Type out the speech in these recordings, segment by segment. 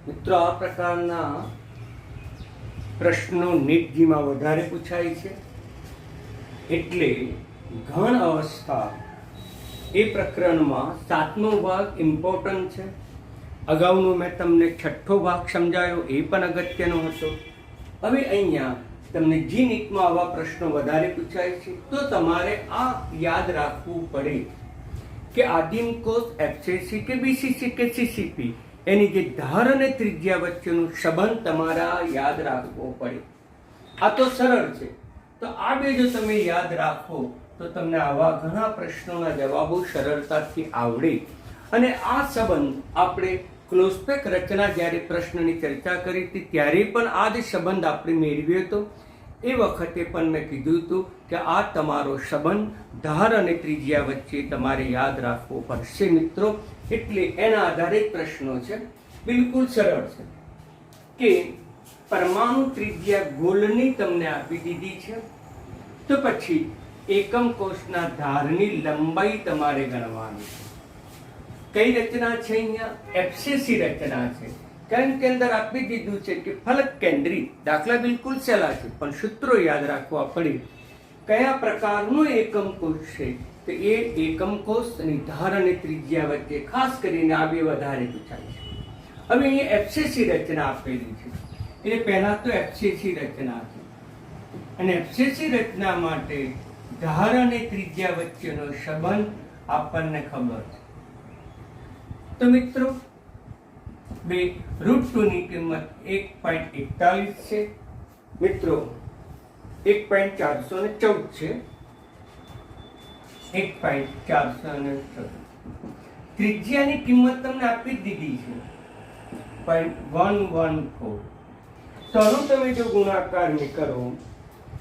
મિત્રો, આ પ્રકારના પ્રશ્નો નીટજીમાં વધારે પૂછાય છે, એટલે ઘણ અવસ્થા એ પ્રકરણમાં 7મો ભાગ ઇમ્પોર્ટન્ટ છે. અગાઉનો મેં તમને 6ઠ્ઠો ભાગ સમજાયો, એ પણ અગત્યનો હતો. હવે અહીંયા તમને જી નીટમાં આવા પ્રશ્નો વધારે પૂછાય છે, તો તમારે આ યાદ રાખવું પડે કે આદિમ કોષ એફસીસી કે બીસીસી કે સીસીપી એની જે ધાર અને ત્રિજ્યા વચ્ચેનો સંબંધ તમારા યાદ રાખવો પડે. આ તો સરળ છે. તો આ બે જો તમે યાદ રાખો તો તમને આવા ઘણા પ્રશ્નોના જવાબો સરળતાથી આવડે. અને આ સંબંધ આપણે ક્લોઝપેક રચના જ્યારે પ્રશ્નની ચર્ચા કરી હતી ત્યારે પણ આ જ સંબંધ આપણે મેળવ્યો હતો. એ વખતે પણ મેં કીધું હતું કે આ તમારો સંબંધ ધાર અને ત્રિજ્યા વચ્ચે તમારે યાદ રાખવો પડશે મિત્રો. એટલે એના આધારે પ્રશ્નો છે. બિલકુલ સરળ છે કે પરમાણુ ત્રિજ્યા ગોળની તમને આપી દીધી છે, તો પછી એકમ કોષના ધારની લંબાઈ તમારે ગણવાની છે. કઈ રચના છે? અહીંયા એફસીસી રચના છે. કારણ કે અંદર આપી દીધું છે કે ફલક કેન્દ્રિત. દાખલા બિલકુલ સહેલા છે, પણ સૂત્રો યાદ રાખવા પડે. કયા પ્રકારનો એકમ કોષ છે? તો એ એકમ કોષની ધાર અને ત્રિજ્યા વચ્ચે ખાસ કરીને આ બે વધારે પૂછાય છે. હવે અહીંયા એફસીસી રચના આપેલી છે, એટલે પહેલા તો એફસીસી રચના છે. અને એફસીસી રચના માટે ધાર અને ત્રિજ્યા વચ્ચેનો સંબંધ આપણને ખબર છે. તો મિત્રો, √2 ની કિંમત 1.41 છે. મિત્રો, 1.414 છે. 1.414. ત્રિજ્યાની કિંમત તમને આપી જ દીધી છે 0.114. તો આનો તમે જો ગુણાકાર કરો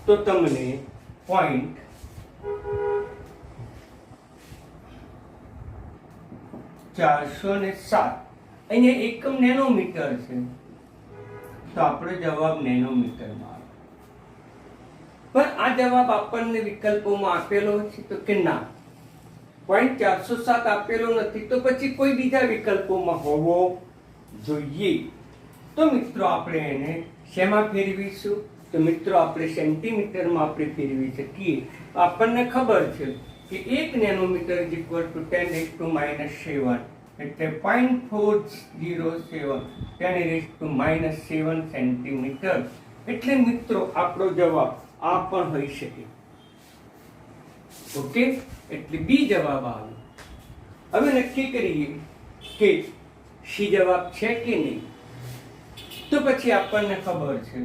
તો તમને 0.407. અહીંયા એકમ નેનોમીટર છે, તો આપણો જવાબ નેનોમીટરમાં આવે. પણ આ જવાબ આપણને વિકલ્પોમાં આપેલો છે તો કે ના, 0.407 આપેલો નથી, તો પછી કોઈ બીજા વિકલ્પોમાં હોવો જોઈએ. તો મિત્રો આપણે એને શેમાં ફેરવીશું? તો મિત્રો આપણે સેન્ટીમીટરમાં આપણે ફેરવી શકીએ. આપણને ખબર છે કે 1 નેનોમીટર = 10⁻⁻⁷ એટલે 0.407 10⁻⁷ સેન્ટીમીટર. એટલે મિત્રો આપણો જવાબ આ પણ હોઈ શકે. ઓકે, એટલે બી જવાબ આવે. હવે નક્કી કરીએ કે સી જવાબ છે કે નહીં. તો પછી આપણને ખબર છે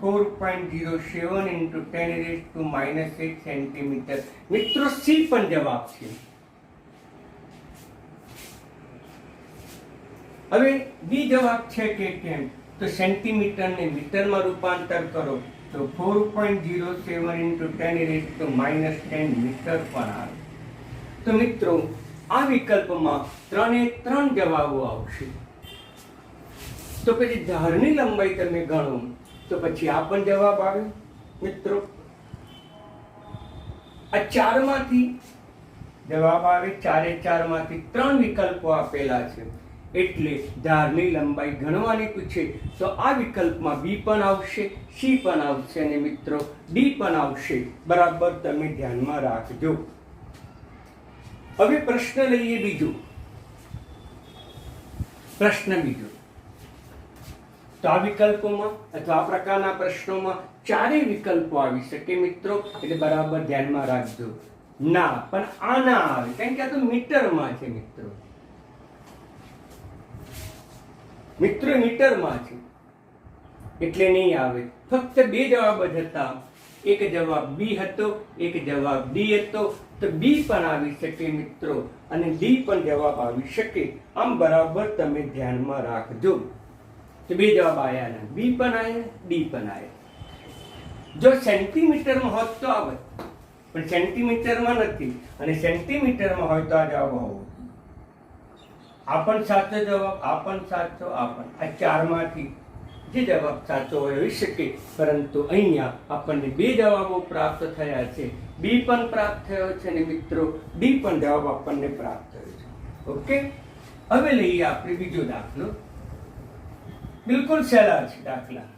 4.07 × 10⁻⁸ સેન્ટીમીટર. મિત્રો, સી પણ જવાબ છે. હવે બી જવાબ છે કે કેમ? તો સેન્ટીમીટરને મીટરમાં રૂપાંતર કરો તો 4.07 × 10⁻⁻10 મીટર પણ આવે. તો મિત્રો, આ વિકલ્પમાં 3 એ 3 જવાબો આવશે. તો પછી ધારની લંબાઈ તમે ગણો તો પછી આ પણ જવાબ આવે. મિત્રો, આ 4 માંથી જવાબ આવે. 4 એ 4 માંથી 3 વિકલ્પો આપેલા છે, એટલે ધારની લંબાઈ ગણવાની પૂછે તો આ વિકલ્પમાં બી પણ આવશે, સી પણ આવશે અને મિત્રો ડી પણ આવશે. બરાબર તમે ધ્યાનમાં રાખજો. હવે પ્રશ્ન લઈએ બીજો. પ્રશ્ન બીજો. તો આ વિકલ્પોમાં અથવા આ પ્રકારના પ્રશ્નોમાં 4 વિકલ્પો આવી શકે મિત્રો, એટલે બરાબર ધ્યાનમાં રાખજો. ના, પણ આ ના આવે, કારણ કે આ તો મીટરમાં છે. મિત્રો મીટરમાં છે એટલે નહીં આવે. ફક્ત 2 જવાબ જ હતા. એક જવાબ બી હતો, એક જવાબ ડી હતો. તો બી પણ આવી શકે મિત્રો, અને ડી પણ જવાબ આવી શકે. આમ બરાબર તમે ધ્યાનમાં રાખજો. તો 2 જવાબ આવ્યા ને, બી પણ આવ્યા, ડી પણ આવ્યા. જો સેન્ટીમીટરમાં હોત તો આવે, પણ સેન્ટીમીટરમાં નથી, અને સેન્ટીમીટરમાં હોય તો આ જવાબ હોવો. આ પણ સાચો જવાબ, આ પણ સાચો, આ પણ. આ 4 માંથી જે જવાબ સાચો હોય હોઈ શકે, પરંતુ અહીંયા આપણને 2 જવાબો પ્રાપ્ત થયા છે. બી પણ પ્રાપ્ત થયો છે અને મિત્રો ડી પણ જવાબ આપણને પ્રાપ્ત થયો છે. ઓકે, હવે લઈએ આપણે બીજો દાખલો. બિલકુલ સહેલા છે દાખલા.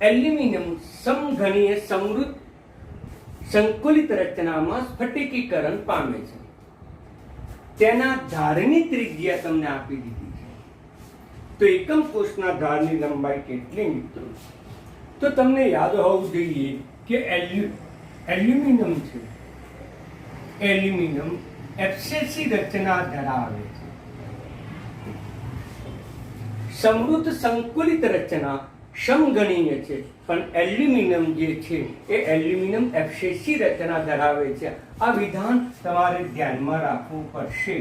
એલ્યુમિનિયમ સમઘનીય સમૃદ્ધ સંકુલિત રચનામાં સ્ફટિકીકરણ પામે છે. તેના ધારની ત્રિજ્યા તમને આપી દીધી છે. તો એકમ કોષના ધારની લંબાઈ કેટલી મિત્રો? તો તમને યાદ હોવું જોઈએ કે એલ્યુમિનિયમ છે, એલ્યુમિનિયમ એબ્સેસી રચના ધરાવે છે. સમૃદ્ધ સંકુલિત રચના સમગણીય છે, પણ એલ્યુમિનિયમ જે છે એ એલ્યુમિનિયમ એબ્સેસી રચના ધરાવે છે. આ વિધાન તમારે ધ્યાનમાં રાખવું પડશે,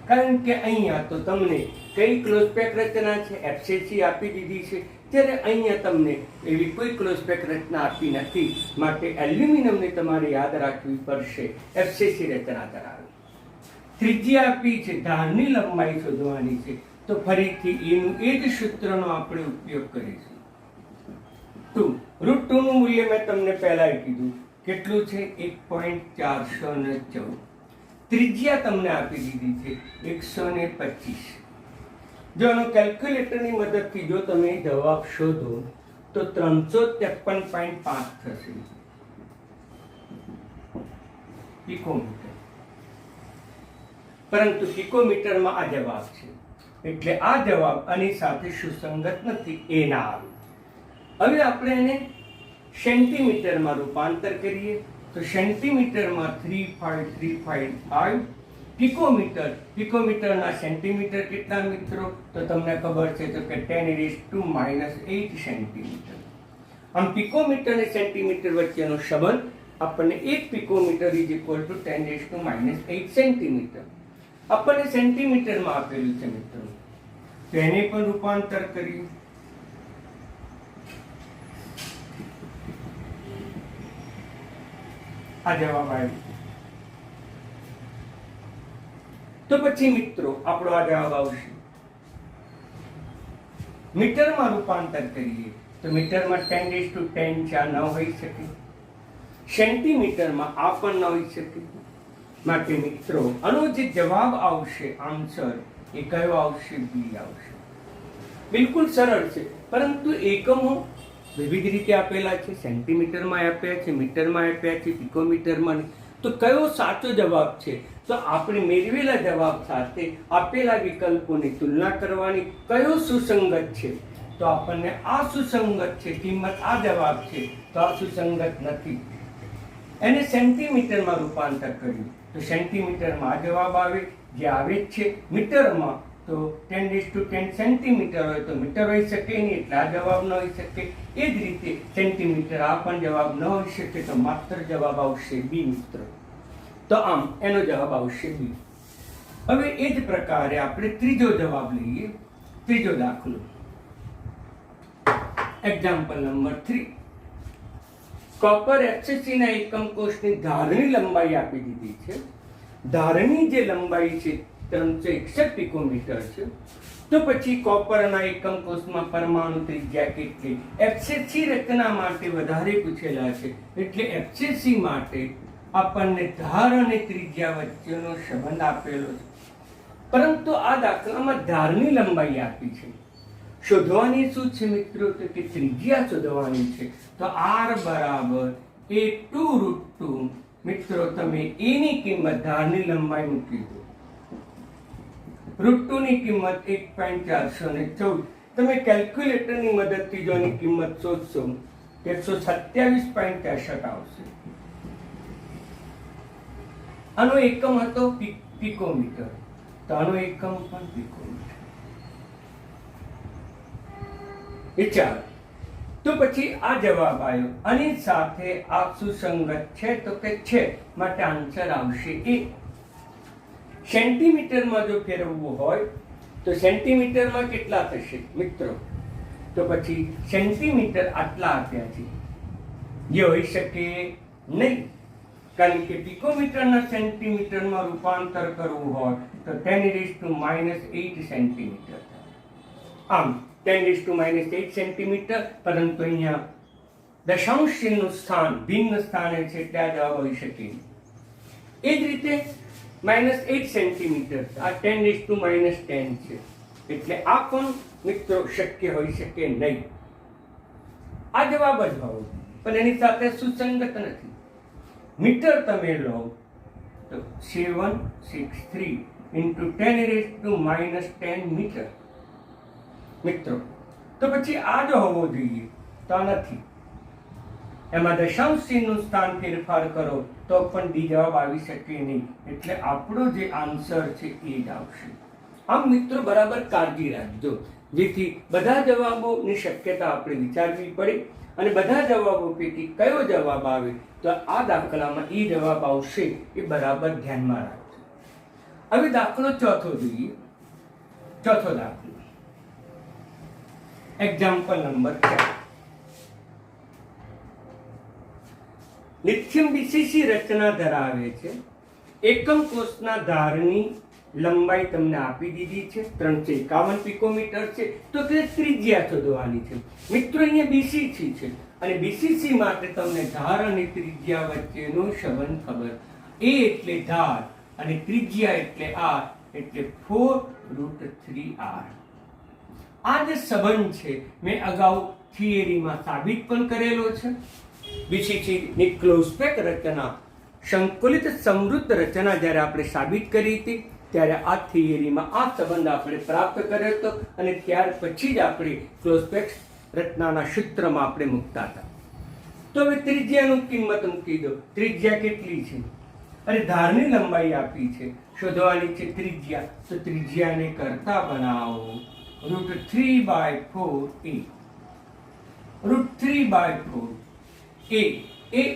કારણ કે અહીંયા તો તમને કઈ ક્લોઝપેક રચના છે, એબ્સેસી આપી દીધી છે, ત્યારે અહીંયા તમને એવી કોઈ ક્લોઝપેક રચના આપી નથી. માટે એલ્યુમિનિયમને તમારે યાદ રાખવી પડશે, એબ્સેસી રચના ધરાવે. ત્રિજ્યા આપી છે, ધારની લંબાઈ શોધવાની છે, તો ફરીથી એનું એ જ સૂત્રનો આપણે ઉપયોગ કરીશું. √2 નું મૂલ્ય મેં તમને પહેલા કીધું કેટલું છે, 1.414. ત્રિજ્યા તમને આપી દીધી છે 125. જો આનો કેલ્ક્યુલેટરની મદદથી જો તમે જવાબ શોધો તો 353.5 થશે પિકોમીટર. પરંતુ પિકોમીટરમાં આ જવાબ છે, એટલે આ જવાબ આની સાથે સુસંગત નથી, એ ના આવે. હવે આપણે એને સેન્ટીમીટરમાં રૂપાંતર કરીએ તો સેન્ટીમીટરમાં 3535. પિકોમીટરના સેન્ટીમીટર કેટલા મિત્રો? તો તમને ખબર છે તો કે 10⁻⁻8 સેન્ટીમીટર. આમ પિકોમીટર અને સેન્ટીમીટર વચ્ચેનો સંબંધ આપણને 1 પિકોમીટર = 10⁻⁸ સેન્ટીમીટર આપણને સેન્ટીમીટરમાં આપેલું છે મિત્રો. તો એને પણ રૂપાંતર કરીએ. આ જવાબ આવ્યો. તો પછી મિત્રો આપણો આ જવાબ આવશે. મીટરમાં રૂપાંતર કરીએ તો મીટરમાં 10⁻10 ન હોઈ શકે, સેન્ટીમીટરમાં આ પણ ન હોઈ શકે. માટે મિત્રો આનો જે જવાબ આવશે, આન્સર, એ કયો આવશે? બી આવશે. બિલકુલ સરળ છે, પરંતુ એકમો વિવિધ રીતે આપેલા છે. સેન્ટીમીટરમાં આપ્યા છે, મીટરમાં આપ્યા છે, પિકોમીટરમાં. તો કયો સાચો જવાબ છે? તો આપણે મેળવેલા જવાબ સાથે આપેલા વિકલ્પોની તુલના કરવાની. કયો સુસંગત છે? તો આપણને આ સુસંગત છે, કિંમત આ જવાબ છે, તો આ સુસંગત નથી. એને સેન્ટીમીટરમાં રૂપાંતર કર્યું તો સેન્ટીમીટરમાં આ જવાબ આવે, જે આવે જ છે. મીટરમાં તો 10⁻10 સેન્ટીમીટર હોય તો મીટર હોઈ શકે નહીં, એટલે આ જવાબ ન હોઈ શકે. એ જ રીતે સેન્ટીમીટર આ પણ જવાબ ન હોઈ શકે, તો માત્ર જવાબ આવશે બી મિત્રો. તો આમ એનો જવાબ આવશે બી. હવે એ જ પ્રકારે આપણે ત્રીજો જવાબ લઈએ, ત્રીજો દાખલો. Example number 3. કોપર એફસીસી ના એકમ કોષની ધારની લંબાઈ આપી દીધી છે. ધારની જે લંબાઈ છે 361 પિકોમીટર છે. તો પછી કોપરના એકમ કોષમાં પરમાણુ ત્રિજ્યા કેટલી? એફસીસી રચના માટે વધારે પૂછેલા છે, એટલે એફસીસી માટે આપણને ધાર અને ત્રિજ્યા વચ્ચેનો સંબંધ આપેલો છે. પરંતુ આ દાખલામાં ધારની લંબાઈ આપી છે. શોધવાની શું છે મિત્રો? તો કે ત્રિજ્યા શોધવાની છે. તો r = a2√2. મિત્રો તમે a ની કિંમત, ધારની લંબાઈ મૂકી દો. √2 ની કિંમત 1.414. તમે કેલ્ક્યુલેટરની મદદથી જો એની કિંમત શોધશો 127.63 આવશે. આનો એકમ હતો પિકોમીટર, તો આનો એકમ પણ પિકોમીટર. વિચાર. તો પછી આ જવાબ આવ્યો. આની સાથે આ સુસંગત છે તો કે છે, માટે આન્સર આવશે એ. સેન્ટીમીટરમાં જો ફેરવવું હોય તો સેન્ટીમીટરમાં કેટલા થશે મિત્રો? તો પછી સેન્ટીમીટર આટલા આપ્યા છે, જે હોઈ શકે નહીં, કારણ કે પિકોમીટરના સેન્ટીમીટરમાં રૂપાંતર કરવું હોય તો 10⁻⁻8 સેન્ટીમીટર. આમ 10⁻⁸ સેન્ટીમીટર, પરંતુ અહીંયા દશાંશનું સ્થાન ભિન્ન સ્થાને છે, એટલે આ જવાબ હોઈ શકે. એ જ રીતે -8 સેન્ટીમીટર. આ 10⁻10 છે. એટલે આ પણ મિત્રો શક્ય હોઈ શકે નહીં. આ જવાબ જ હોવો, પણ એની સાથે સુસંગત નથી. મીટર તમે લો તો 763 × 10⁻10 મીટર. મિત્રો તો પછી આ જ હોવો જોઈએ, તો આ નથી. એમાં દશાંશ ચિહ્નનું સ્થાન ફેરફાર કરો તો પણ ડી જવાબ આવી શકે નહીં. એટલે આપણો જે આન્સર છે એ જ આવશે. આમ મિત્રો બરાબર કાળજી રાખજો, જેથી બધા જવાબોની શક્યતા આપણે વિચારવી પડે અને બધા જવાબો પૈકી કયો જવાબ આવે તો આ દાખલામાં એ જવાબ આવશે એ બરાબર ધ્યાનમાં રાખજો. હવે દાખલો ચોથો જોઈએ. ચોથો દાખલો, એક્ઝામ્પલ નંબર 4. લિથિયમ બીસીસી રચના ધરાવે છે. એકમ કોષના ધારની લંબાઈ તમને આપી દીધી છે, 351 પિકોમીટર છે. તો તે ત્રિજ્યા શોધવાની છે. મિત્રો અહીંયા બીસીસી છે અને બીસીસી માટે તમને ધાર અને ત્રિજ્યા વચ્ચેનો સંબંધ ખબર. એ એટલે ધાર અને ત્રિજ્યા એટલે r, એટલે 4√3r. આ જે સંબંધ છે મેં અગાઉ થિયરીમાં સાબિત પણ કરેલો છે. બીસીસીની ક્લોઝ પેક રચના, સંકુલિત સમૃદ્ધ રચના જ્યારે આપણે સાબિત કરી હતી ત્યારે આ થિયરીમાં આ સંબંધ આપણે પ્રાપ્ત કર્યો હતો અને ત્યાર પછી જ આપણે ક્લોઝ પેક રચનાના સૂત્રમાં આપણે મૂકતા હતા. તો હવે ત્રિજ્યાનું કિંમત મૂકી દો. ત્રિજ્યા કેટલી છે? અરે ધારની લંબાઈ આપી છે, શોધવાની છે ત્રિજ્યા. તો ત્રિજ્યાને કરતા બનાવો √3/4a. √3/4 એ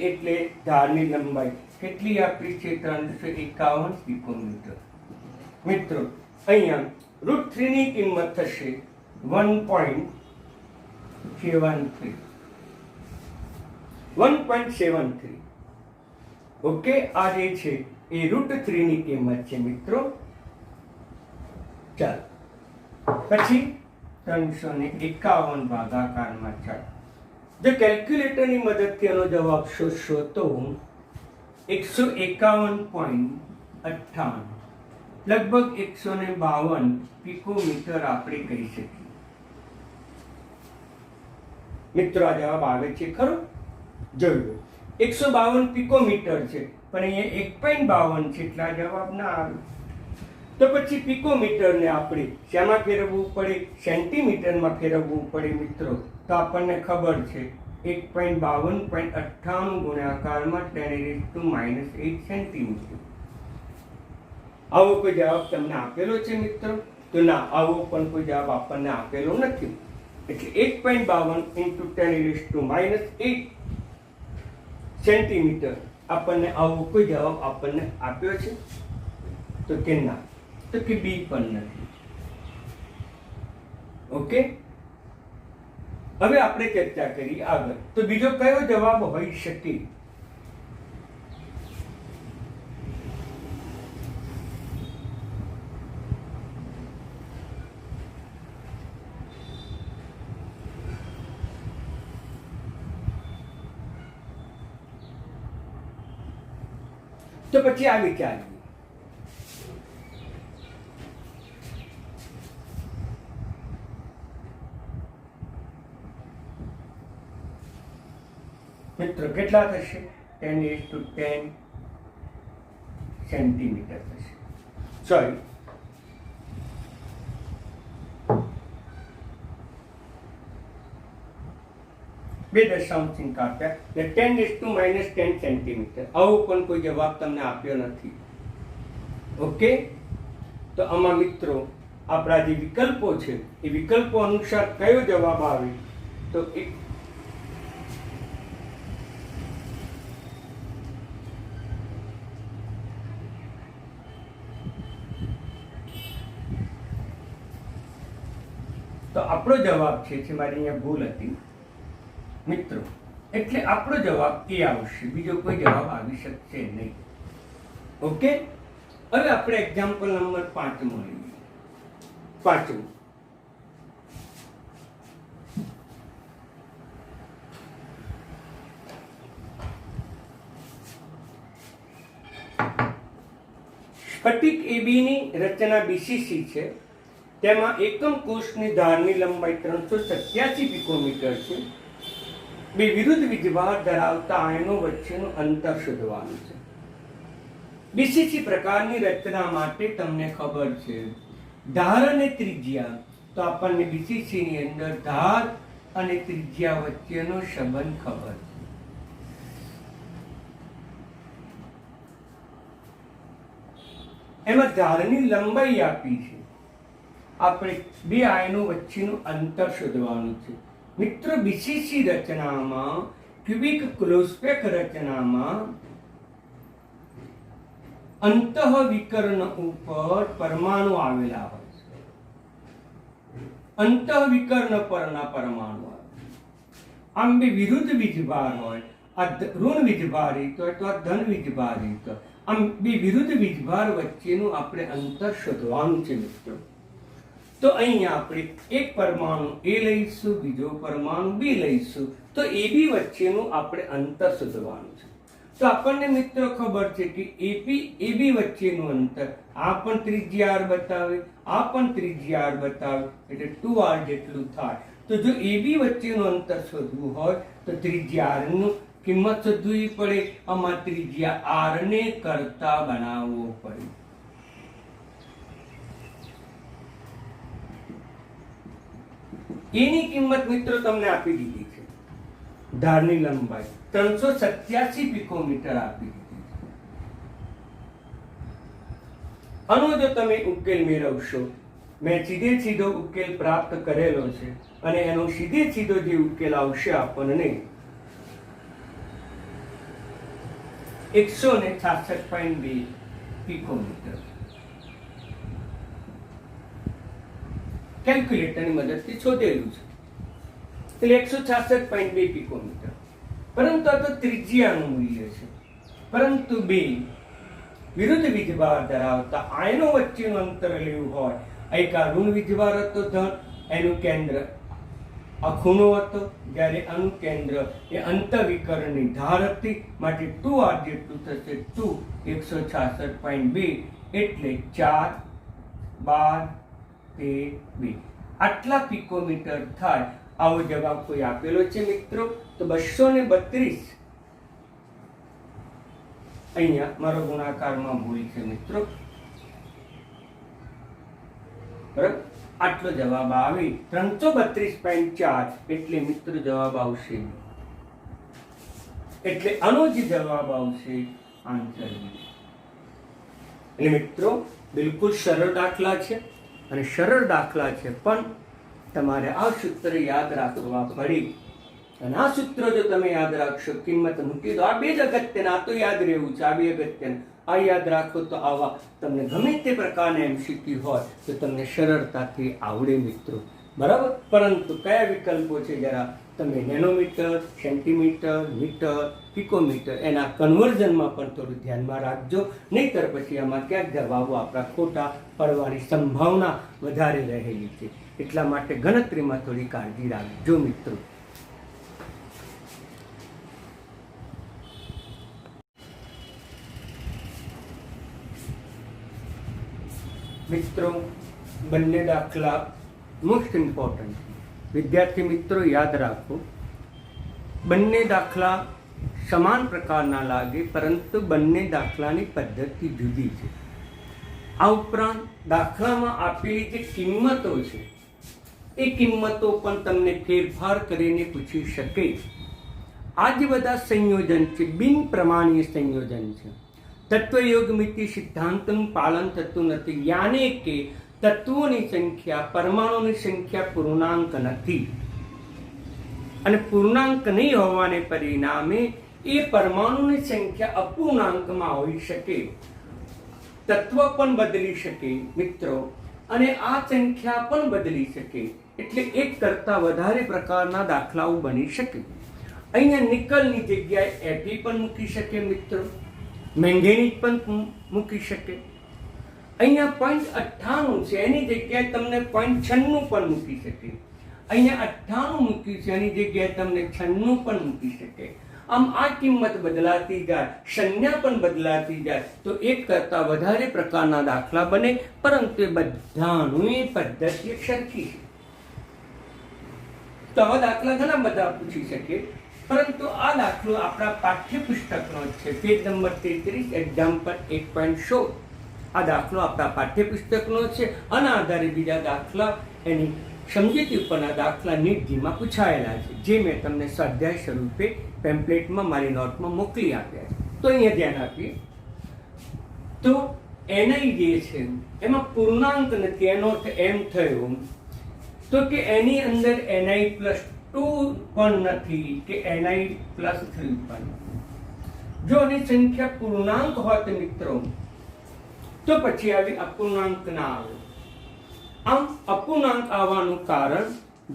એટલે ધારની લંબાઈ કેટલી આપી છે? 351 પિકોમીટર. મિત્રો અહીંયા √3 ની કિંમત થશે 1.73. 1.73. ઓકે, આ જે છે એ √3 ની કિંમત છે મિત્રો. ચાલો પછી 351 ભાગાકારમાં 4. જો કેલ્ક્યુલેટરની મદદથી એનો જવાબ શોધશો તો 151.58 લગભગ 152 પિકોમીટર આપણે કહી શકીએ. મિત્રો આ જવાબ આવે છે ખરો? જોયું, 152 પિકોમીટર છે પણ અહીંયા 1.52 છે એટલે આ જવાબ ના આવે. તો પછી પિકોમીટરને આપણે શેમાં ફેરવવું પડે? સેન્ટીમીટરમાં ફેરવવું પડે. મિત્રો તો આપણને ખબર છે 1.52.98 ગુણાકારમાં 10⁻8 સેન્ટીમીટર. આવો કોઈ જવાબ તમને આપેલો છે મિત્રો? તો ના, આવો પણ કોઈ જવાબ આપણને આપેલો નથી. એટલે 1.52 × 10⁻8 સેન્ટીમીટર આપણને આવો કોઈ જવાબ આપણને આપ્યો છે? તો કે ના, તો કે બી પણ નથી. ઓકે, હવે આપણે ચર્ચા કરી આગળ. તો બીજો કયો જવાબ હોઈ શકે? તો પછી આ વિચારીએ. મિત્રો કેટલા થશે? 10⁻10 સેન્ટીમીટર થશે. સોરી, બે દશાંશ ચિહ્ન કાપ્યા એટલે 10⁻10 સેન્ટીમીટર. આવો પણ કોઈ જવાબ તમને આપ્યો નથી. ઓકે, તો આમાં મિત્રો આપણા જે વિકલ્પો છે એ વિકલ્પો અનુસાર કયો જવાબ આવે? તો આપણો જવાબ છે, મારી અહીંયા ભૂલ હતી મિત્રો. એટલે આપણો જવાબ એ આવશે, બીજો કોઈ જવાબ આવી શકશે નહીં. ઓકે, હવે આપણે એક્ઝામ્પલ નંબર 5 લઈએ. 5. સ્ફટિક એબીની રચના બીસીસી છે. તેમાં એકમ કોષની ધારની લંબાઈ 387 પિકોમીટર છે. બે વિરુદ્ધ વીજભાર ધરાવતા આયનો વચ્ચેનું અંતર શોધવાનું છે. બીસીસી પ્રકારની રચના માટે તમને ખબર છે ધાર અને ત્રિજ્યા. તો આપણને બીસીસી ની અંદર ધાર અને ત્રિજ્યા વચ્ચેનો સંબંધ ખબર છે. એમાં ધારની લંબાઈ આપી છે. આપણે બે આયનો વચ્ચેનું અંતર શોધવાનું છે. મિત્રો, બીસીસી રચનામાં ક્યુબિક ક્લોઝપેક રચનામાં અંતઃવિકર્ણ ઉપર પરમાણુ આવેલા હોય છે. અંતઃવિકર્ણ પરના પરમાણુ આવે. આમ બે વિરુદ્ધ વીજભાર હોય, આ ઋણ વીજભારિત હોય તો આ ધન વીજભારિત હોય. આમ બે વિરુદ્ધ વીજભાર વચ્ચેનું આપણે અંતર શોધવાનું છે મિત્રો. તો અહીંયા આપણે એક પરમાણુ એ લઈશું, બીજો પરમાણુ બી લઈશું. તો એ બી વચ્ચેનું આપણે અંતર શોધવાનું છે. તો આપણને મિત્રો ખબર છે કે એબી વચ્ચેનું અંતર આ પણ ત્રિજ્યા r બતાવે, આ પણ ત્રિજ્યા r બતાવે, એટલે 2r જેટલું થાય. તો જો એબી વચ્ચેનું અંતર શોધવું હોય તો ત્રિજ્યા r નું કિંમત શોધવી પડે. આમાં ત્રિજ્યા r ને કરતા બનાવવો પડે. એની કિંમત મિત્રો તમને આપી દીધી છે. ધારની લંબાઈ 387 પિકોમીટર આપી દીધી છે. આનો જો તમે ઉકેલ મેળવશો, મેં સીધો ઉકેલ પ્રાપ્ત કરેલો છે અને એનો સીધો જે ઉકેલ આવશે આપણને 166.2 પિકોમીટર. કેલ્ક્યુલેટરની મદદથી શોધેલું છે. એટલે 166.2 પિકોમીટર. પરંતુ આ તો ત્રિજ્યાનું મૂલ્ય છે. પરંતુ બે વિરુદ્ધ વીજભાર ધરાવતા આયનો વચ્ચેનું અંતર લેવું હોય, એક આ ઋણ વીજભાર હતો ધન, એનું કેન્દ્ર આ ખૂણો હતો, જ્યારે આનું કેન્દ્ર એ અંતઃવિકર્ણની ધાર હતી. માટે 2r જેટલું થશે. 2 166.2 એટલે 4 12 2 આટલા પિકોમીટર થાય. આવો જવાબ કોઈ આપેલો છે મિત્રો? તો 232. અહીંયા મારો ગુણાકારમાં ભૂલ છે મિત્રો. બરાબર, આટલો જવાબ આવે. 332.4 એટલે મિત્રો જવાબ આવશે. એટલે આનો જે જવાબ આવશે આન્સર. એટલે મિત્રો બિલકુલ સરળ દાખલા છે અને સરળ દાખલા છે, પણ તમારે આ સૂત્ર યાદ રાખવા પડે. અને આ સૂત્ર જો તમે યાદ રાખશો, કિંમત મૂકી દો. આ બે જ અગત્યના, આ તો યાદ રહેવું છે. આ બે અગત્યના આ યાદ રાખો તો આવા તમને ગમે તે પ્રકારના એમસીક્યુ હોય તો તમને સરળતાથી આવડે મિત્રો. બરાબર. પરંતુ કયા વિકલ્પો છે જરા તમે નેનોમીટર, સેન્ટીમીટર, મીટર, પિકોમીટર એના કન્વર્ઝનમાં પણ થોડું ધ્યાનમાં રાખજો. નહીંતર પછી આમાં ક્યાંક જવાબો આપણા ખોટા પડવાની સંભાવના વધારે રહેલી છે. એટલા માટે ગણતરીમાં થોડી કાળજી રાખજો મિત્રો. મિત્રો બંને દાખલા મોસ્ટ ઇમ્પોર્ટન્ટ. વિદ્યાર્થી મિત્રો યાદ રાખો, બંને દાખલા સમાન પ્રકારના લાગે, પરંતુ બંને દાખલાની પદ્ધતિ જુદી છે. આ ઉપરાંત દાખલામાં આપેલી જે કિંમતો છે એ કિંમતો પણ તમને ફેરફાર કરીને પૂછી શકે. આ જે બધા સંયોજન છે બિન પ્રમાણીય સંયોજન છે. તત્વયોગમિતિ સિદ્ધાંતનું પાલન થતું નથી. યાને કે તત્વોની સંખ્યા, પરમાણુની સંખ્યા પૂર્ણાંક નથી અને પૂર્ણાંક નહીં હોવાને પરિણામે એ પરમાણુની સંખ્યા અપૂર્ણાંકમાં હોઈ શકે. તત્વ પણ બદલી શકે મિત્રો, અને આ સંખ્યા પણ બદલી શકે. એટલે એક કરતા વધારે પ્રકારના દાખલાઓ બની શકે. અહીંયા નિકલની જગ્યાએ Fe પણ મૂકી શકે મિત્રો, મેંગેનીઝ પણ મૂકી શકે. અહીંયા 0.98 છે, એની જગ્યાએ તમને 0.96 પણ મૂકી શકે. અહીંયા 98 મૂક્યું છે, એની જગ્યાએ તમને 96 પણ મૂકી શકે. આમ આ કિંમત બદલાતી જાય, સંજ્ઞા પણ બદલાતી જાય તો એક કરતાં વધારે પ્રકારના દાખલા બને, પરંતુ એ બધાની પદ્ધતિ સરખી છે. તો આવા દાખલા ઘણા બધા પૂછી શકે, પરંતુ આ દાખલો આપણા પાઠ્યપુસ્તકનો છે, પેજ નંબર 33, એક્ઝામ્પલ 1.16. આ દાખલો આપણા પાઠ્યપુસ્તકનો છે. આના આધારે બીજા દાખલા એની સમજૂતી ઉપરના દાખલા નીટજીમાં પૂછાયેલા છે, જે મેં તમને સ્વાધ્યાય સ્વરૂપે પેમ્પલેટમાં મારી નોટમાં મોકલી આપ્યા છે. તો અહીંયા ધ્યાન આપીએ તો એનઆઈ જે છે એમાં પૂર્ણાંક નથી. એનો અર્થ એમ થયો તો કે એની અંદર ni+2 પણ નથી કે ni+3 પણ. જો એની સંખ્યા પૂર્ણાંક હોત મિત્રો તો પછી આવી અપૂર્ણાંક ના આવે. આમ અપૂર્ણાંક આવવાનું કારણ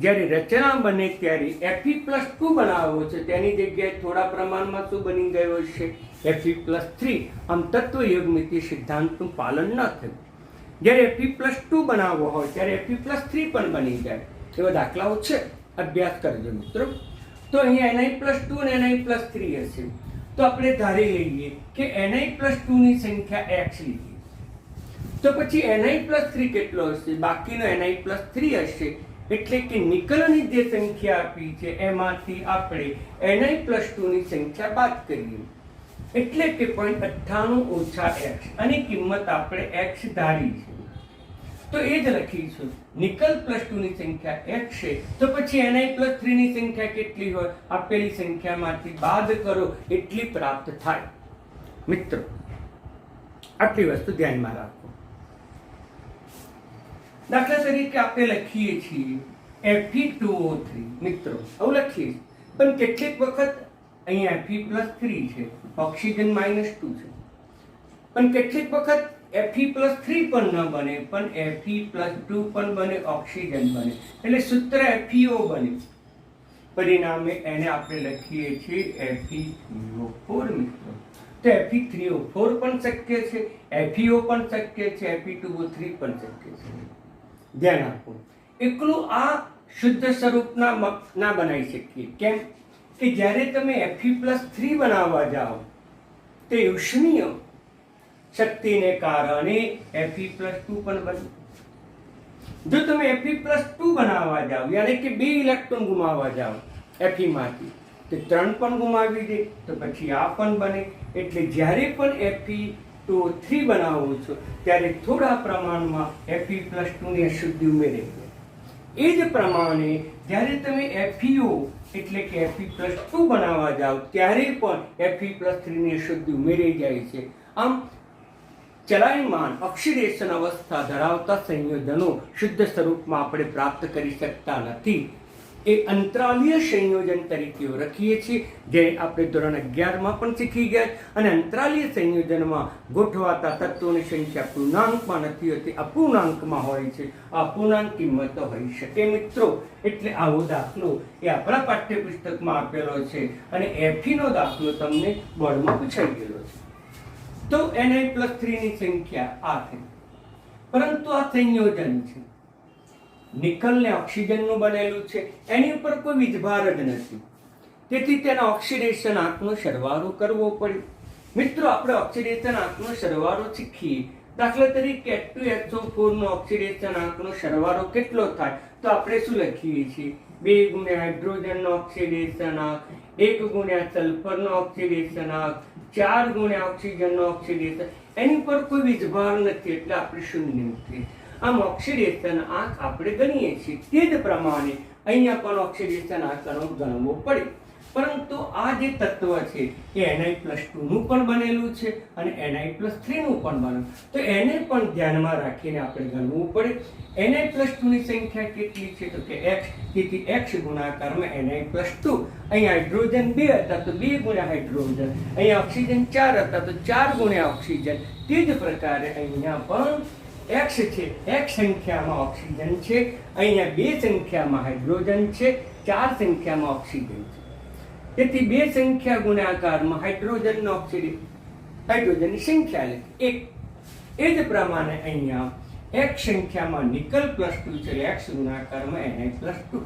જ્યારે રચના બને ત્યારે fe+2 બનાવવો છે, તેની જગ્યાએ થોડા પ્રમાણમાં શું બની ગયો છે? fe+3. આમ તત્વ યોગમિતિ સિદ્ધાંતનું પાલન ન થયું. જ્યારે fe+2 બનાવવો હોય ત્યારે fe+3 પણ બની જાય. એવા દાખલાઓ છે, અભ્યાસ કરજો મિત્રો. તો અહીંયા ni+2 અને ni+3 હશે. તો આપણે ધારી લઈએ કે ni+2 ની સંખ્યા x લીધી, તો પછી ni+3 કેટલો હશે? બાકીનો ni+3 હશે. એટલે કે નિકલની જે સંખ્યા આપી છે એમાંથી આપણે ni+2 ની સંખ્યા બાદ કરીએ, એટલે કે 0.98 x, અને કિંમત આપણે x ધારી છે. તો એ જ લખીશું, નિકલ +2 ની સંખ્યા x છે, તો પછી ni+3 ની સંખ્યા કેટલી હોય? આપેલી સંખ્યામાંથી બાદ કરો એટલી પ્રાપ્ત થાય. મિત્રો આટલી વસ્તુ ધ્યાનમાં રાખો. દાખલા તરીકે આપણે લખીએ છીએ Fe2O3. મિત્રો આવું લખીએ, પણ કેટલીક વખત અહીંયા Fe+3 છે, ઓક્સિજન -2 છે, પણ કેટલીક વખત Fe+3 પણ ન બને, પણ Fe+2 પણ બને, ઓક્સિજન બને, એટલે સૂત્ર FeO બને. પરિણામે એને આપણે લખીએ છીએ Fe3O4. મિત્રો તો Fe3O4 પણ શક્ય છે, FeO પણ શક્ય છે, Fe2O3 પણ શક્ય છે. ધ્યાન આપો, એકલું આ શુદ્ધ સ્વરૂપના ના બનાવી શકીએ. કેમ કે જ્યારે તમે Fe+3 બનાવવા જાઓ તે ઉષ્મીય શક્તિને કારણે Fe+2 પણ બને. જો તમે Fe+2 બનાવવા જાઓ, યાની કે 2 ઇલેક્ટ્રોન ગુમાવવા જાઓ Fe માંથી, તો 3 પણ ગુમાવી દે, તો પછી આ પણ બને. એટલે જ્યારે પણ Fe2O3 બનાવો છો ત્યારે થોડા પ્રમાણમાં Fe+2 ની અશુદ્ધિ ઉમેરે. એ જ પ્રમાણે જ્યારે તમે FeO એટલે કે Fe+2 બનાવવા જાઓ ત્યારે પણ Fe+3 ની અશુદ્ધિ ઉમેરી જાય છે. આમ ચલાયમાન ઓક્સિડેશન અવસ્થા ધરાવતા સંયોજનો શુદ્ધ સ્વરૂપમાં આપણે પ્રાપ્ત કરી શકતા નથી. એ અંતરાલીય સંયોજન તરીકે ઓળખીએ છીએ, જે આપણે ધોરણ 11માં પણ શીખી ગયા. અને અંતરાલીય સંયોજનમાં ગોઠવાતા તત્વોની સંખ્યા પૂર્ણાંકમાં નથી હોતી, અપૂર્ણાંકમાં હોય છે. આ અપૂર્ણાંક કિંમતો હોઈ શકે મિત્રો. એટલે આવો દાખલો એ આપણા પાઠ્યપુસ્તકમાં આપેલો છે, અને Fe નો દાખલો તમને બોર્ડમાં પૂછાઈ ગયેલો છે. તો ni+3 ની સંખ્યા આ થઈ, પરંતુ આ સંયોજન છે, નિકલ ને ઓક્સિજનનું બનેલું છે, એની ઉપર કોઈ વીજભાર જ નથી, તેથી તેના ઓક્સિડેશન આંકનો સરવાળો કરવો પડે. મિત્રો આપણે ઓક્સિડેશન આંકનો સરવાળો શીખીએ. દાખલા તરીકે H2SO4 નો ઓક્સિડેશન આંકનો સરવાળો કેટલો થાય? તો આપણે શું લખીએ છીએ? 2 ગુણ્યા હાઇડ્રોજનનો ઓક્સિડેશન આંક, 1 ગુણ્યા સલ્ફરનો ઓક્સિડેશન આંક, 4 ગુણ્યા ઓક્સિજનનો ઓક્સિડેશન. એની પર કોઈ વીજભાર નથી, એટલે આપણે શૂન્ય નથી. આમ ઓક્સિડેશન આંક આપણે ગણીએ છીએ. તે જ પ્રમાણે અહીંયા પણ ઓક્સિડેશન આંકનો ગણવો પડે. પરંતુ આ જે તત્વ છે એ ni+2 નું પણ બનેલું છે અને ni+3 નું પણ બનેલું, તો એને પણ ધ્યાનમાં રાખીને આપણે ગણવું પડે. ni+2 ની સંખ્યા કેટલી છે? તો કે x. તેથી x ગુણાકારમાં ni+2. અહીંયા હાઇડ્રોજન 2 હતા તો 2 ગુણ્યા હાઇડ્રોજન, અહીંયા ઓક્સિજન 4 હતા તો 4 ગુણ્યા ઓક્સિજન. તે જ પ્રકારે અહીંયા પણ x છે, x સંખ્યામાં ઓક્સિજન છે, અહીંયા 2 સંખ્યામાં હાઇડ્રોજન છે, 4 સંખ્યામાં ઓક્સિજન છે. તેથી 2 સંખ્યા ગુણાકારમાં હાઇડ્રોજનનો હાઇડ્રોજનની સંખ્યા લખી 1. એ જ પ્રમાણે અહીંયા x સંખ્યામાં નિકલ +2 છે, x ગુણાકારમાં ni+2.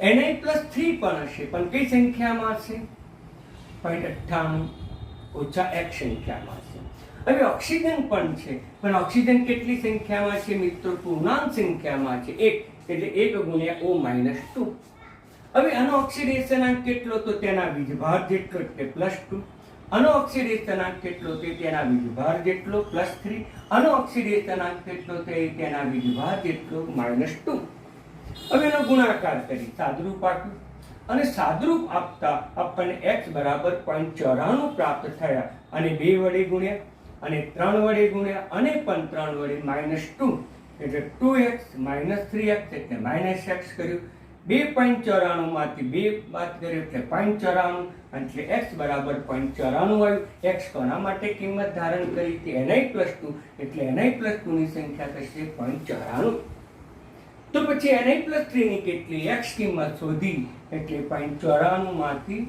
ni+3 પણ હશે, પણ કઈ સંખ્યામાં હશે? 0.98 ઓછા x સંખ્યામાં છે. હવે ઓક્સિજન પણ છે, પણ ઓક્સિજન કેટલી સંખ્યામાં છે મિત્રો? પૂર્ણાંક સંખ્યામાં છે 1, એટલે 1 ગુણ્યા O-2. હવે આનો ઓક્સિડેશનાંક કેટલો? તો તેના વીજભાર જેટલો, એટલે +2. આનો ઓક્સિડેશનાંક કેટલો? તે તેના વીજભાર જેટલો, +3. આનો ઓક્સિડેશનાંક કેટલો? તે તેના વીજભાર જેટલો, -2. હવે એનો ગુણાકાર કરી સાદરૂપ આપ્યું, અને સાદરૂપ આપતા આપણને x બરાબર 0.94 પ્રાપ્ત થયા, અને 2 વડે ગુણ્યા, અને 3 વડે ગુણ્યા, અને પણ 3 વડે -2, એટલે 2x - 3x એટલે -x કર્યું. 2.94 માંથી 2 બાદ કર્યો એટલે 0.94, એટલે x બરાબર 0.94 આવ્યું. x કોના માટે કિંમત ધારણ કરી? તે ni+2, એટલે ni+2 ની સંખ્યા થશે 0.94. તો પછી ni+3 ની કેટલી x કિંમત શોધી, એટલે 0.94 માંથી,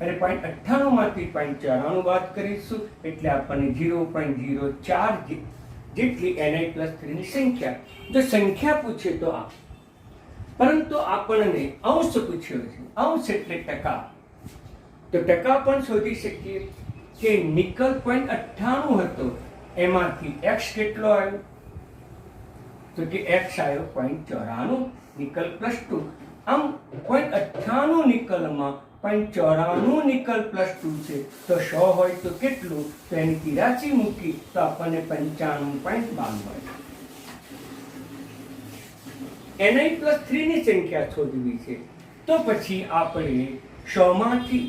અને 0.98 માંથી 0.94 બાદ કરીશું, એટલે આપણને 0.04 જેટલી ni+3 ની સંખ્યા. જો સંખ્યા પૂછે તો આ, પરંતુ આપણને અંશ પૂછ્યો છે. અંશ એટલે ટકા, તો ટકા પણ શોધી શકીએ કે નિકલ 0.98 હતો, એમાંથી x કેટલો આવ્યો? તો કે x આવ્યો 0.94, નિકલ +2. આમ 0.98 નિકલમાં 0.94 નિકલ +2 છે, તો 100 હોય તો કેટલું? તો એની 83 મૂકી તો આપણને 95.92 મળે. ni+3 ની સંખ્યા શોધવી છે, તો પછી આપણે 100 માંથી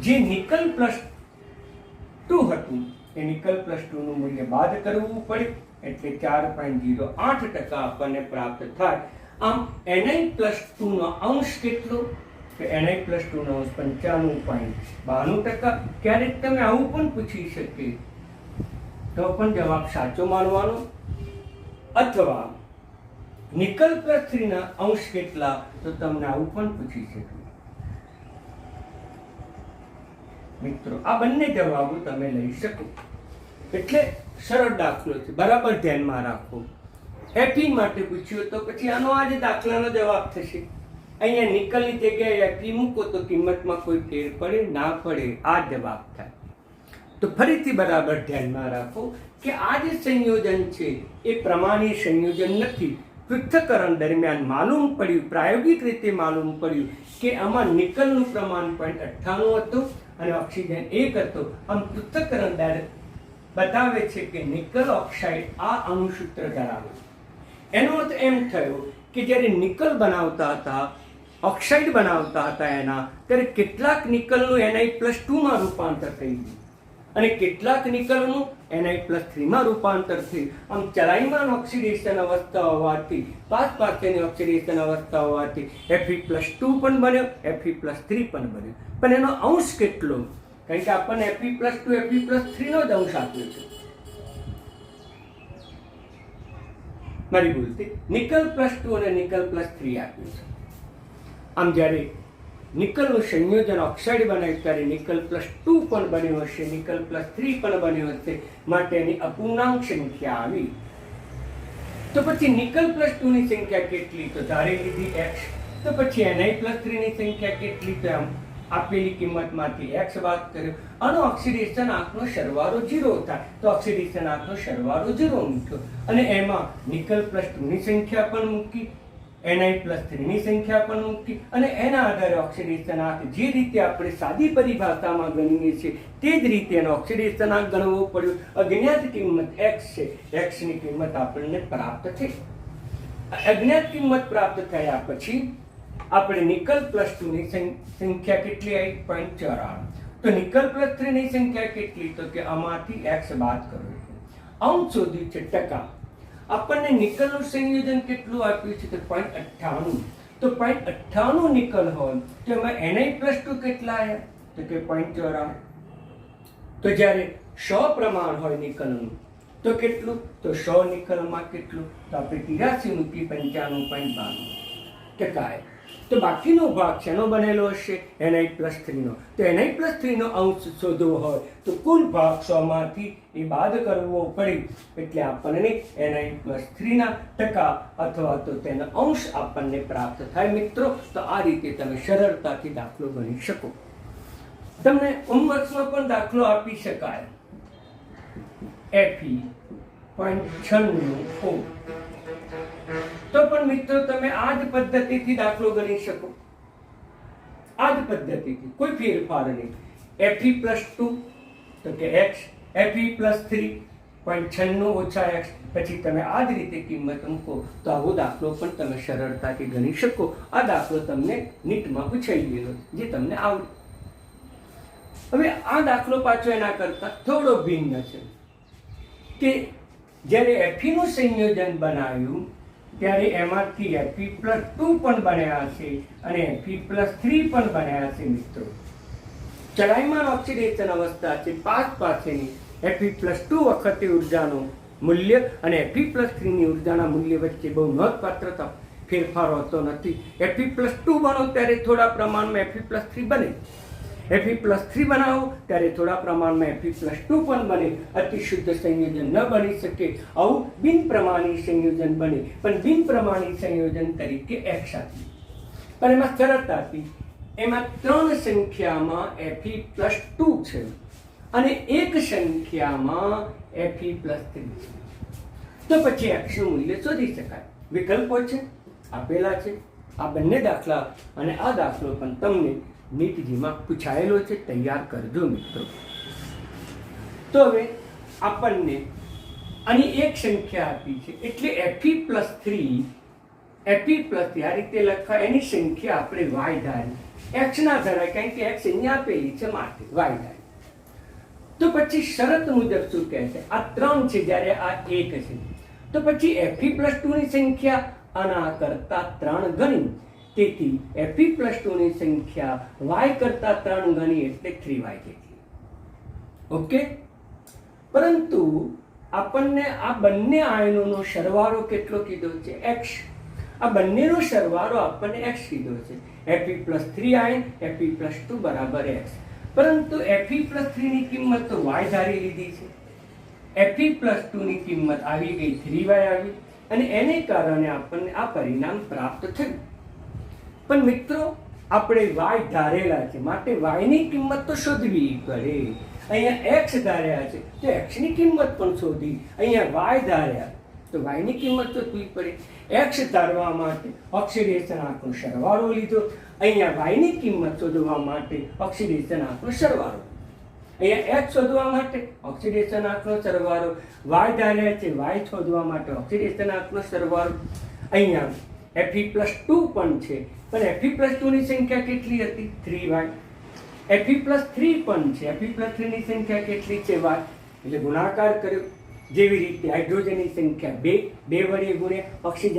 જે નિકલ +2 હતું એ નિકલ +2 નું મૂલ્ય બાદ કરવું પડે, એટલે 4.08% આપણને પ્રાપ્ત થાય. આમ ni+2 નો અંશ કેટલો? તો ni+2 નો અંશ 95.92%. ક્યારેક તમે આવું પણ પૂછી શકે, તો પણ જવાબ સાચો માનવાનો, અથવા નિકલ +3 ના અંશ કેટલા? તો તમને આવું પણ પૂછી શકે. મિત્રો, આ બંને જવાબો તમે લઈ શકો. એટલે સરળ દાખલો છે, બરાબર ધ્યાનમાં રાખો. Fe માટે પૂછ્યું તો પછી આનો આ જ દાખલાનો જવાબ થશે. અહીંયા નિકલની જગ્યાએ Fe મૂકો તો કિંમતમાં કોઈ ફેર પડે ના પડે, આ જવાબ થાય. તો ફરીથી બરાબર ધ્યાનમાં રાખો કે આ જે સંયોજન છે એ પ્રમાણિત સંયોજન નથી. પૃથ્થકરણ દરમિયાન માલુમ પડ્યું, પ્રાયોગિક રીતે માલુમ પડ્યું કે આમાં નિકલનું પ્રમાણ 0.98 હતું અને ઓક્સિજન 1 હતો. આમ પૃથ્થકરણ દર બતાવે છે કે નિકલ ઓક્સાઇડ આ અણુસૂત્ર ધરાવે છે. એનો અર્થ એમ થયો કે જ્યારે નિકલ બનાવતા હતા, ઓક્સાઇડ બનાવતા હતા એના, ત્યારે કેટલાક નિકલનું ni+2 માં રૂપાંતર થઈ ગયું, અને કેટલાક નિકલનું ni+3 માં રૂપાંતર થયું. આમ ચલાયમાન ઓક્સિડેશન અવસ્થા હોવાથી, પાસની ઓક્સિડેશન અવસ્થા હોવાથી Fe+2 પણ બન્યો, Fe+3 પણ બન્યો. પણ એનો અંશ કેટલો? કારણ કે આપણને Fe+2 Fe+3 નો જ અંશ આપ્યો છે. મારી ભૂલ થઈ, નિકલ +2 અને નિકલ +3 આપ્યું છે. આમ જ્યારે નિકલનું સંયોજન ઓક્સાઇડ બનાવ્યું ત્યારે નિકલ +2 પણ બન્યો હશે, નિકલ +3 પણ બન્યો હશે, માટેની અપૂર્ણાંક સંખ્યા આવી. તો પછી નિકલ +2 ની સંખ્યા કેટલી? તો ધારી લીધી x. તો પછી ni+3 ની સંખ્યા કેટલી? તો આમ આપેલી કિંમતમાંથી x બાદ કર્યો. આનો ઓક્સિડેશન આંકનો સરવાળો 0 થાય, તો ઓક્સિડેશન આંકનો સરવાળો 0 મૂક્યો, અને એમાં નિકલ +2 ની સંખ્યા પણ મૂકી, ni+3 ની સંખ્યા પણ મૂકી, અને એના આધારે ઓક્સિડેશન આંક જે રીતે આપણે સાદી પરિભાષામાં ગણીએ છીએ તે જ રીતે એનો ઓક્સિડેશન આંક ગણવો પડ્યો. અજ્ઞાત કિંમત x છે, x ની કિંમત આપણને પ્રાપ્ત થઈ. અજ્ઞાત કિંમત પ્રાપ્ત થયા પછી આપણે નિકલ +2 ની સંખ્યા કેટલી આવી? 0.94. તો નિકલ +3 ની સંખ્યા કેટલી? તો કે આમાંથી x બાદ કરો. અંશ શોધ્યું છે ટકા. આપણને નિકલનું સંયોજન કેટલું આપ્યું છે? તો 0.98. તો 0.98 નિકલ હોય તો એમાં ni+2 કેટલા આવ્યા? તો કે 0.94. તો જ્યારે 100 પ્રમાણ હોય નિકલનું તો કેટલું? તો 100 નિકલમાં કેટલું? તો આપણે 83 મૂકી 95.92%. તો બાકીનો ભાગ શેનો બનેલો હશે? ni+3 નો. તો ni+3 નો અંશ શોધવો હોય તો કુલ ભાગ 100 માંથી એ બાદ કરવો પડે, એટલે આપણને ni+3 ના ટકા અથવા તો તેનો અંશ આપણને પ્રાપ્ત થાય. મિત્રો, તો આ રીતે તમે સરળતાથી દાખલો ગણી શકો. તમને હોમવર્ક્સમાં પણ દાખલો આપી શકાય. Fe.96 Ω. તો પણ મિત્રો તમે આ જ પદ્ધતિથી દાખલો ગણી શકો. આ જ પદ્ધતિથી કોઈ ફેરફાર નહીં. Fe+2 તો કે x, Fe+3.96 - x, પછી તમે આ જ રીતે કિંમત મૂકો તો આવો દાખલો પણ તમે સરળતાથી ગણી શકો. આ દાખલો તમને નીટમાં પૂછાઈ ગયેલો જે તમને આવડે. હવે આ દાખલો પાછો એના કરતા થોડો ભિન્ન છે કે જ્યારે Fe નું સંયોજન બનાવ્યું ત્યારે એમાંથી Fe+2 પણ બન્યા છે અને Fe+3 પણ બન્યા છે મિત્રો. ચલાયમાન ઓક્સિડેશન અવસ્થા છે 5 પાસેની Fe+2 વખતે ઉર્જાનું મૂલ્ય અને Fe+3 ની ઉર્જાના મૂલ્ય વચ્ચે બહુ નોંધપાત્ર ફેરફાર હોતો નથી. Fe+2 બનો ત્યારે થોડા પ્રમાણમાં Fe+3 બને, Fe+3 બનાવો ત્યારે થોડા પ્રમાણમાં Fe+2 પણ બને. અતિ શુદ્ધ સંયોજન ન બની શકે. આવું બિનપ્રમાણી સંયોજન બને, પણ બિનપ્રમાણી સંયોજન તરીકે x આપી. પણ એમાં સરળતાથી એમાં 3 સંખ્યામાં Fe+2 છે અને એક સંખ્યામાં Fe+3 છે. તો પછી x નું મૂલ્ય શોધી શકાય. વિકલ્પો છે આપેલા છે. આ બંને દાખલા અને આ દાખલો પણ તમને નીટજીમાં પૂછાયેલો છે. તૈયાર કરજો મિત્રો. તો હવે આપણને આની એક સંખ્યા આપી છે એટલે Fe+3 આ રીતે લખાય. એની સંખ્યા આપણે y ધારી, x ના ધરાય કારણ કે x અહીંયા આપેલી છે માટે y ધારી. તો પછી શરત મુજબ શું કહે છે? આ 3 છે જ્યારે આ 1 છે. તો પછી Fe+2 ની સંખ્યા આના કરતા 3 ગણી. તેથી Fe+2 ની સંખ્યા y કરતા 3 ગણી એટલે 3y જેટલી. ઓકે. પરંતુ આપણને આ બંને આયનોનો સરવાળો કેટલો કીધો છે? x. આ બંનેનો સરવાળો આપણને x કીધો છે. Fe+3 આયન Fe+2 બરાબર x. પરંતુ Fe+3 ની કિંમત તો y ધારી લીધી છે. Fe+2 ની કિંમત આવી ગઈ 3y આવી અને એને કારણે આપણને આ પરિણામ પ્રાપ્ત થયું. પણ મિત્રો આપણે y ધારેલા છે માટે y ની કિંમત તો શોધવી પડે. અહીંયા x ધાર્યા છે તો x ની કિંમત પણ શોધી. અહીંયા y ધાર્યા તો y ની કિંમત શોધવી પડે. x ધારવા માટે ઓક્સિડેશન આંકનો સરવાળો લીધો. અહીંયા y ની કિંમત શોધવા માટે ઓક્સિડેશન આંકનો સરવાળો. અહીંયા x શોધવા માટે ઓક્સિડેશન આંકનો સરવાળો. y ધાર્યા છે y શોધવા માટે ઓક્સિડેશન આંકનો સરવાળો. અહીંયા Fe+2 પણ છે પણ Fe+2 ની સંખ્યા કેટલી હતી? 3y. Fe+3 પણ છે. Fe+3 ની સંખ્યા કેટલી છે? y. એટલે ગુણાકાર કર્યો. જેવી રીતે હાઇડ્રોજનની સંખ્યા 2 વડે ગુણ્યા ઓક્સિજન